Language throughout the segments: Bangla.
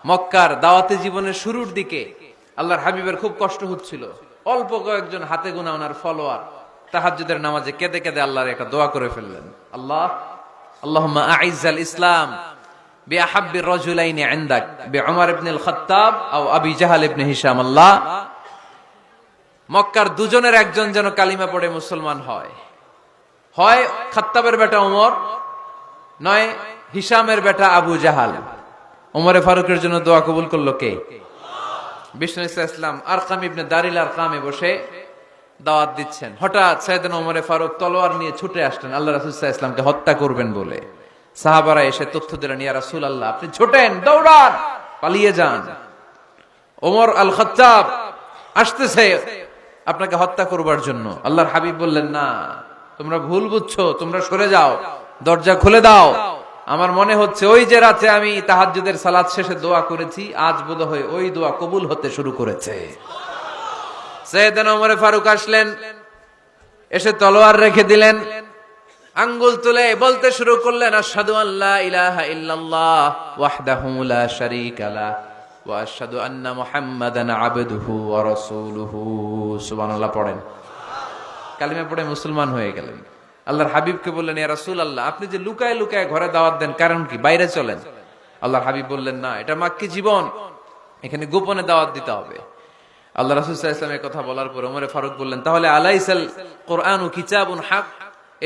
মক্কার দাওয়াতি জীবনের শুরুর দিকে আল্লাহর হাবিবের খুব কষ্ট হচ্ছিল। অল্প কয়েকজন হাতে গোনা ওনার ফলোয়ার তাহাজ্জুদের নামাজে কেঁদে কেঁদে আল্লাহর একটা দোয়া করে ফেললেন, আল্লাহুম্মা আইজ্জাল ইসলাম বিআহাব্বির রাজুলাইনি ইনদাক বিউমর ইবনুল খাত্তাব আও আবি জাহল ইবনে হিশাম। আল্লাহ, মক্কার দুজনের একজন যেন কালিমা পড়ে মুসলমান হয়, হয় খাত্তাবের বেটা ওমর, নয় হিশামের বেটা আবু জাহাল। ওমরে ফারুকের জন্য দোয়া কবুল করলো কে? বিষ্ণু ইসলাম আরকাম ইবনে দারিল আরকামে বসে দাওয়াত দিচ্ছেন। হঠাৎ সাইয়েদনা ওমরে ফারুক তলোয়ার নিয়ে ছুটে আসলেন আল্লাহ রাসূল সাল্লাল্লাহু আলাইহি ওয়াসাল্লামকে হত্যা করবেন বলে। সাহাবারা এসে তথ্য দিলেন, ইয়া রাসূলুল্লাহ, আপনি ছোটেন, দৌড়ান, পালিয়ে যান, ওমর আল খাত্তাব আসতেছে আপনাকে হত্যা করবার জন্য। আল্লাহর হাবিব বললেন, না, তোমরা ভুল বুঝছো, তোমরা সরে যাও, দরজা খুলে দাও। আমার মনে হচ্ছে ওই যে রাতে আমি তাহাজ্জুদের সালাত শেষে দোয়া করেছি, আজ বোধহয় ওই দোয়া কবুল হতে শুরু করেছে। সাইয়েদনা ওমর ফারুক আসলেন, এসে তলোয়ার রেখে দিলেন, আঙ্গুল তুলে বলতে শুরু করলেন, আশহাদু আল্লা ইলাহা ইল্লাল্লাহ ওয়াহদাহু লা শারীকা লাহু ওয়া আশহাদু আন্না মুহাম্মাদান আবদুহু ওয়া রাসূলুহু। সুবহানাল্লাহ পড়েন। কালিমা পড়ে মুসলমান হয়ে গেলেন। আল্লাহর হাবিবকে বললেন, ইয়া রাসূলুল্লাহ, আপনি যে লুকায় লুকায় ঘরে দাওয়াত দেন, কারণ কি? বাইরে চলেন। আল্লাহর হাবিব বললেন, না, এটা মাক্কি জীবন, এখানে গোপনে দাওয়াত দিতে হবে। আল্লাহ রাসূল সাল্লাল্লাহু আলাইহি ওয়াসাল্লামের কথা বলার পর ওমর ফারুক বললেন, তাহলে আলাইসাল কুরআনু কিতাবুন হক,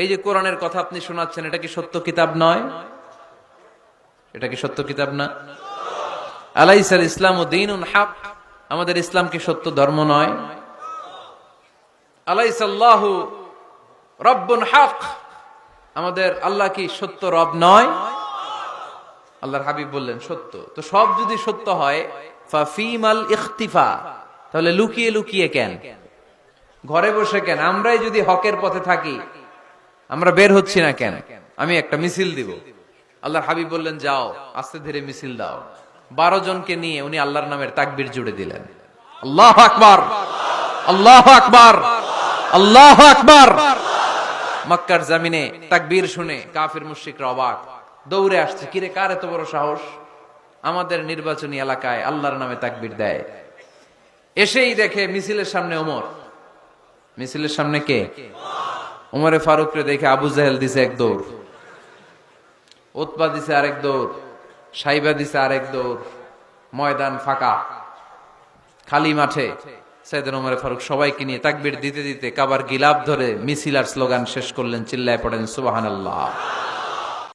এই যে কোরআনের কথা আপনি শোনাচ্ছেন, এটা কি সত্য কিতাব নয়? এটা কি সত্য কিতাব না? আলাইসাল ইসলামু দীনুন হক, আমাদের ইসলাম কি সত্য ধর্ম নয়? আলাইসাল্লাহু রব্বুন হক, আমাদের আল্লাহ কি সত্য রব নয়? আল্লাহর হাবিব বললেন, সত্য। তো সব যদি সত্য হয়, ফাফিমাল ইখতিফা, তাহলে লুকিয়ে লুকিয়ে কেন, ঘরে বসে কেন? আমরাই যদি হকের পথে থাকি, আমরা বের হচ্ছি না কেন? আমি একটা মিছিল দিব। আল্লাহর হাবিব বললেন, যাও, আস্তে ধীরে মিছিল দাও। 12 জনকে নিয়ে উনি আল্লাহর নামের তাকবীর জুড়ে দিলেন। আল্লাহু আকবার, আল্লাহু আকবার, আল্লাহু আকবার। মক্কার জমিনে তাকবীর শুনে কাফির মুশরিকরা অবাক, দৌড়ে আসছে, কিরে, কার এত বড় সাহস আমাদের নির্বাচনী এলাকায় আল্লাহর নামে তাকবীর দেয়? এসেই দেখে মিছিলের সামনে ওমর। মিছিলের সামনে কে? ওমরে ফারুকরে দেখে আবু জাহেল দিছে এক দৌড়, উতবা দিছে আরেক দৌড়, সাইবা দিছে আরেক দৌড়। ময়দান ফাঁকা, খালি মাঠে সাইয়েদনা ওমর ফারুক সবাইকে নিয়ে তাকবীর দিতে দিতে কাবার গিলাফ ধরে মিছিল আর স্লোগান শেষ করলেন। চিল্লায় পড়েন সুবহানাল্লাহ।